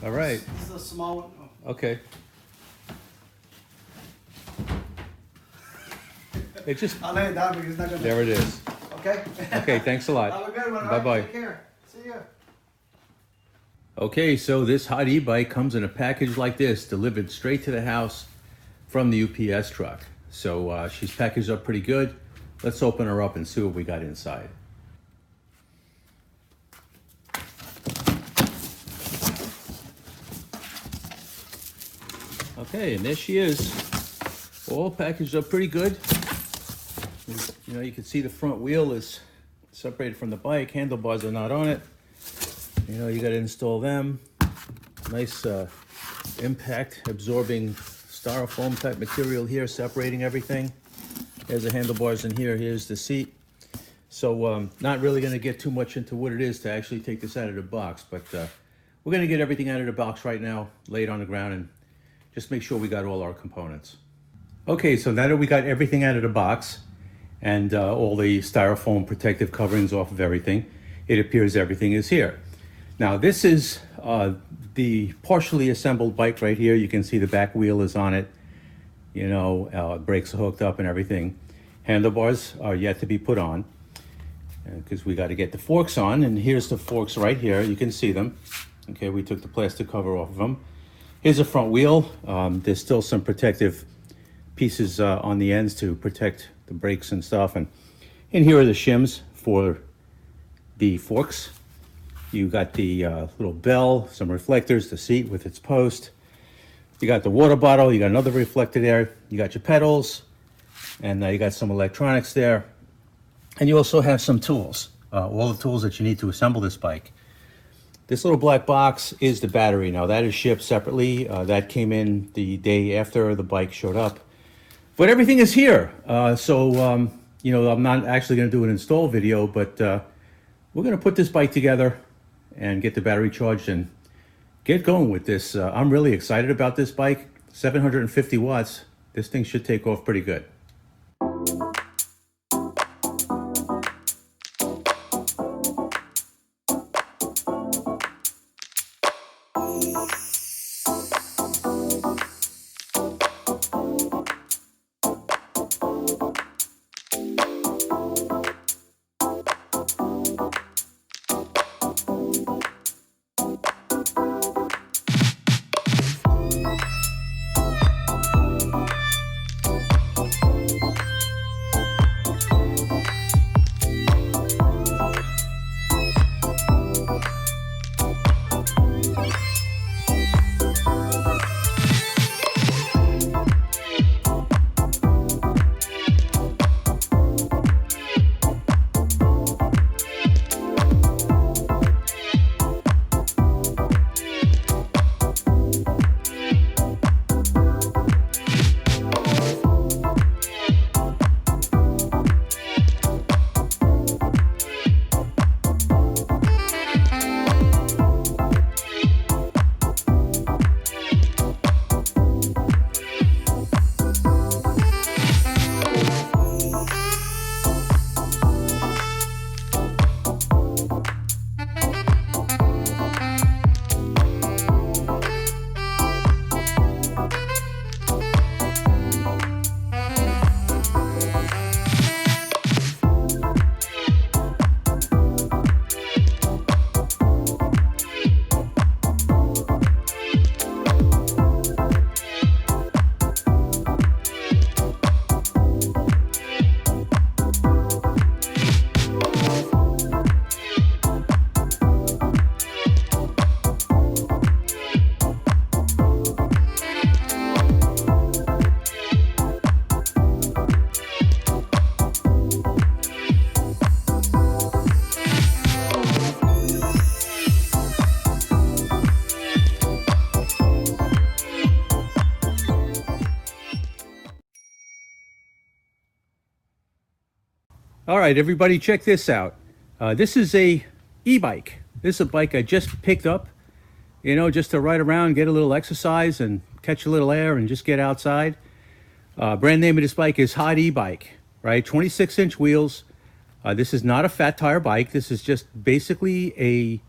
All right. This is a small one. Oh. Okay. It just, I'll lay it down because it's not gonna. there it is. Okay. Okay, thanks a lot. Have a good one. all Bye-bye. right? Take care. See ya. Okay, so this hot e-bike comes in a package like this, delivered straight to the house from the UPS truck. So she's packaged up pretty good. Let's open her up and see what we got inside. Okay, and there she is, all packaged up pretty good. You know, you can see the front wheel is separated from the bike. Handlebars are not on it. You know, you got to install them. Nice impact absorbing styrofoam type material here, separating everything. There's the handlebars in here. Here's the seat. So not really going to get too much into what it is to actually take this out of the box, but we're going to get everything out of the box right now, lay it on the ground, and just make sure we got all our components. Okay, so now that we got everything out of the box and all the styrofoam protective coverings off of everything, it appears everything is here. Now this is the partially assembled bike right here. You can see the back wheel is on it. You know, brakes are hooked up and everything. Handlebars are yet to be put on because we got to get the forks on. And here's the forks right here. You can see them. Okay, we took the plastic cover off of them. Here's the front wheel. There's still some protective pieces on the ends to protect the brakes and stuff. And here are the shims for the forks. You got the little bell, some reflectors, the seat with its post. You got the water bottle, you got another reflector there. You got your pedals, and you got some electronics there. And you also have some tools, all the tools that you need to assemble this bike. This little black box is the battery. Now that is shipped separately. That came in the day after the bike showed up. But everything is here. You know, I'm not actually gonna do an install video, but we're gonna put this bike together and get the battery charged and get going with this. I'm really excited about this bike. 750 watts. This thing should take off pretty good. All right, everybody, check this out. This is a e-bike. This is a bike I just picked up, you know, just to ride around, get a little exercise and catch a little air and just get outside. Brand name of this bike is Hotebike, right? 26-inch wheels. This is not a fat tire bike. This is just basically a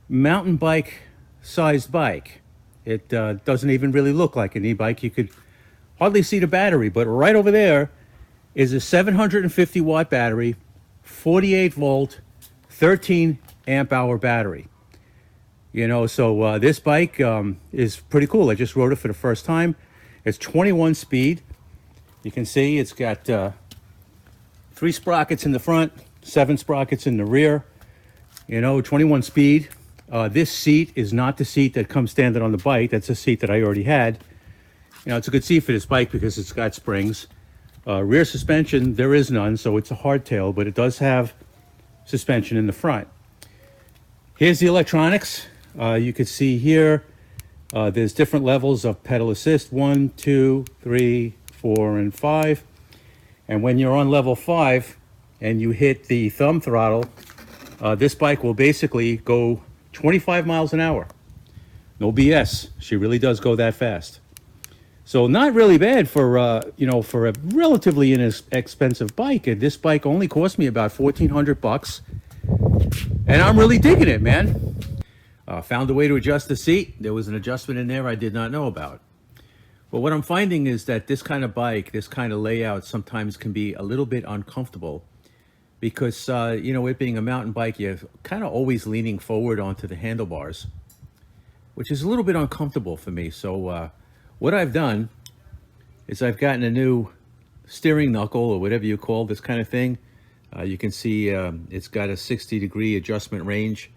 mountain bike sized bike. It doesn't even really look like an e-bike. You could hardly see the battery, but right over there is a 750 watt battery, 48 volt, 13 amp hour battery. You know, so this bike is pretty cool. I just rode it for the first time. It's 21 speed. You can see it's got 3 sprockets in the front, 7 sprockets in the rear. You know, 21 speed. This seat is not the seat that comes standard on the bike. That's a seat that I already had. You know, it's a good seat for this bike because it's got springs. Rear suspension, there is none, so it's a hardtail, but it does have suspension in the front. Here's the electronics. You can see here, there's different levels of pedal assist, 1, 2, 3, 4, and 5. And when you're on level 5 and you hit the thumb throttle, this bike will basically go 25 miles an hour. No BS. She really does go that fast. So not really bad for, you know, for a relatively inexpensive bike. And this bike only cost me about $1,400. And I'm really digging it, man. Found a way to adjust the seat. There was an adjustment in there I did not know about. But what I'm finding is that this kind of bike, this kind of layout sometimes can be a little bit uncomfortable because, you know, it being a mountain bike, you're kind of always leaning forward onto the handlebars, which is a little bit uncomfortable for me. So what I've done is I've gotten a new steering knuckle or whatever you call this kind of thing. You can see it's got a 60-degree adjustment range,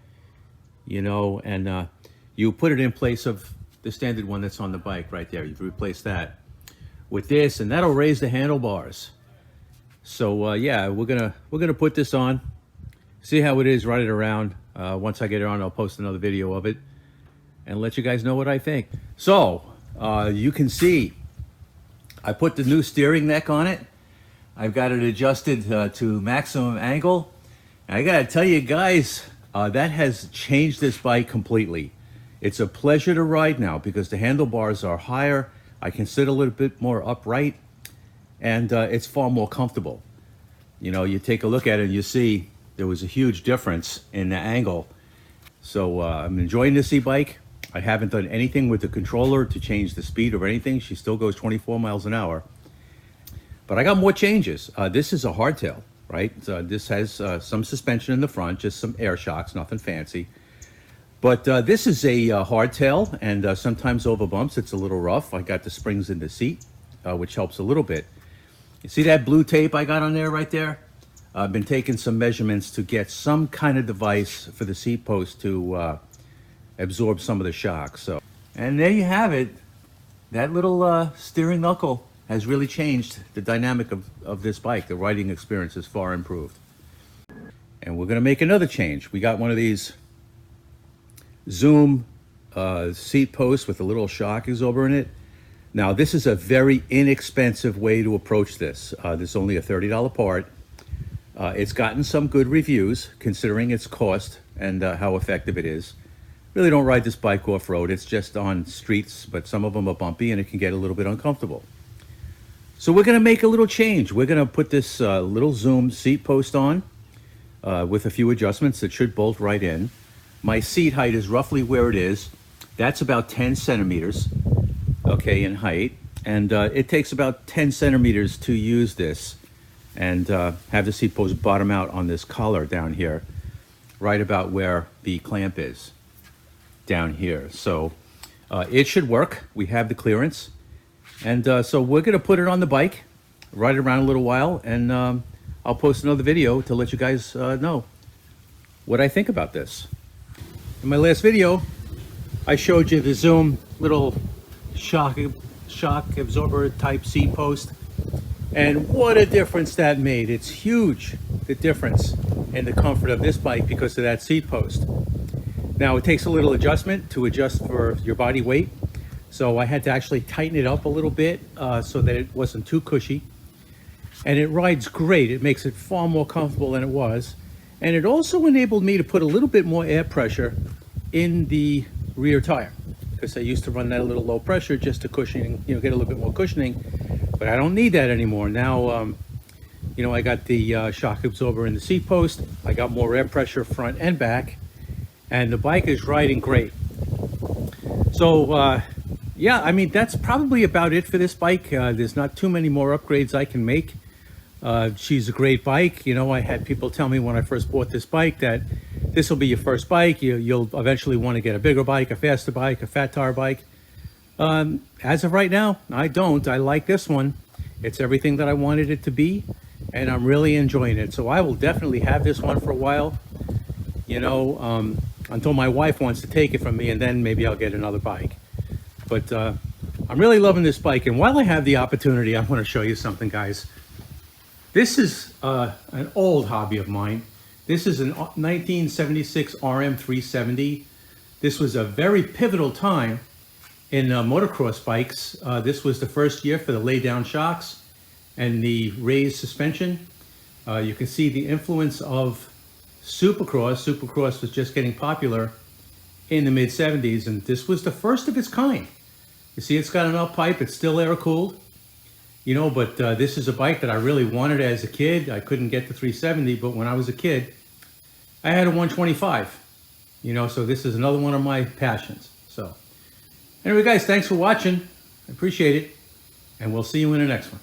you know, and you put it in place of the standard one that's on the bike right there. You've replaced that with this, and that'll raise the handlebars. So yeah, we're gonna put this on, see how it is, ride it around. Once I get it on, I'll post another video of it and let you guys know what I think. So you can see I put the new steering neck on it. I've got it adjusted to maximum angle. And I gotta tell you guys, that has changed this bike completely. It's a pleasure to ride now because the handlebars are higher. I can sit a little bit more upright, and it's far more comfortable. You know, you take a look at it and you see there was a huge difference in the angle. So I'm enjoying this e-bike. I haven't done anything with the controller to change the speed or anything. She still goes 24 miles an hour. But I got more changes. This is a hardtail, right? This has some suspension in the front, just some air shocks, nothing fancy. But this is a hardtail, and sometimes over bumps it's a little rough. I got the springs in the seat, which helps a little bit. You see that blue tape I got on there right there? I've been taking some measurements to get some kind of device for the seat post to absorb some of the shocks. So, and there you have it. That little steering knuckle has really changed the dynamic of this bike. The riding experience is far improved. And we're gonna make another change. We got one of these Zoom seat posts with a little shock absorber in it. Now, this is a very inexpensive way to approach this. This is only a $30 part. It's gotten some good reviews considering its cost and how effective it is. Really don't ride this bike off-road. It's just on streets, but some of them are bumpy and it can get a little bit uncomfortable. So we're gonna make a little change. We're gonna put this little Zoom seat post on with a few adjustments that should bolt right in. My seat height is roughly where it is. That's about 10 centimeters, okay, in height. And it takes about 10 centimeters to use this and have the seat post bottom out on this collar down here, right about where the clamp is, down here. So it should work. We have the clearance. And so we're gonna put it on the bike, ride it around a little while, and I'll post another video to let you guys know what I think about this. In my last video, I showed you the Zoom little shock absorber type seat post, and what a difference that made. It's huge, the difference in the comfort of this bike because of that seat post. Now, it takes a little adjustment to adjust for your body weight, so I had to actually tighten it up a little bit so that it wasn't too cushy. And it rides great. It makes it far more comfortable than it was. And it also enabled me to put a little bit more air pressure in the rear tire, because I used to run that a little low pressure just to cushion, you know, get a little bit more cushioning, but I don't need that anymore. Now, you know, I got the shock absorber in the seat post. I got more air pressure front and back, and the bike is riding great. So, yeah, I mean, that's probably about it for this bike. There's not too many more upgrades I can make. She's a great bike. You know, I had people tell me when I first bought this bike that this will be your first bike. You'll eventually want to get a bigger bike, a faster bike, a fat tire bike. As of right now, I don't. I like this one. It's everything that I wanted it to be, and I'm really enjoying it. So I will definitely have this one for a while, you know, until my wife wants to take it from me, and then maybe I'll get another bike. But I'm really loving this bike. And while I have the opportunity, I want to show you something, guys. This is an old hobby of mine. This is an 1976 RM370. This was a very pivotal time in motocross bikes. This was the first year for the lay-down shocks and the raised suspension. You can see the influence of Supercross. Supercross was just getting popular in the mid-70s, and this was the first of its kind. You see, it's got an up pipe. It's still air-cooled, you know, but this is a bike that I really wanted as a kid. I couldn't get the 370, but when I was a kid, I had a 125, you know, so this is another one of my passions. So anyway, guys, thanks for watching. I appreciate it, and we'll see you in the next one.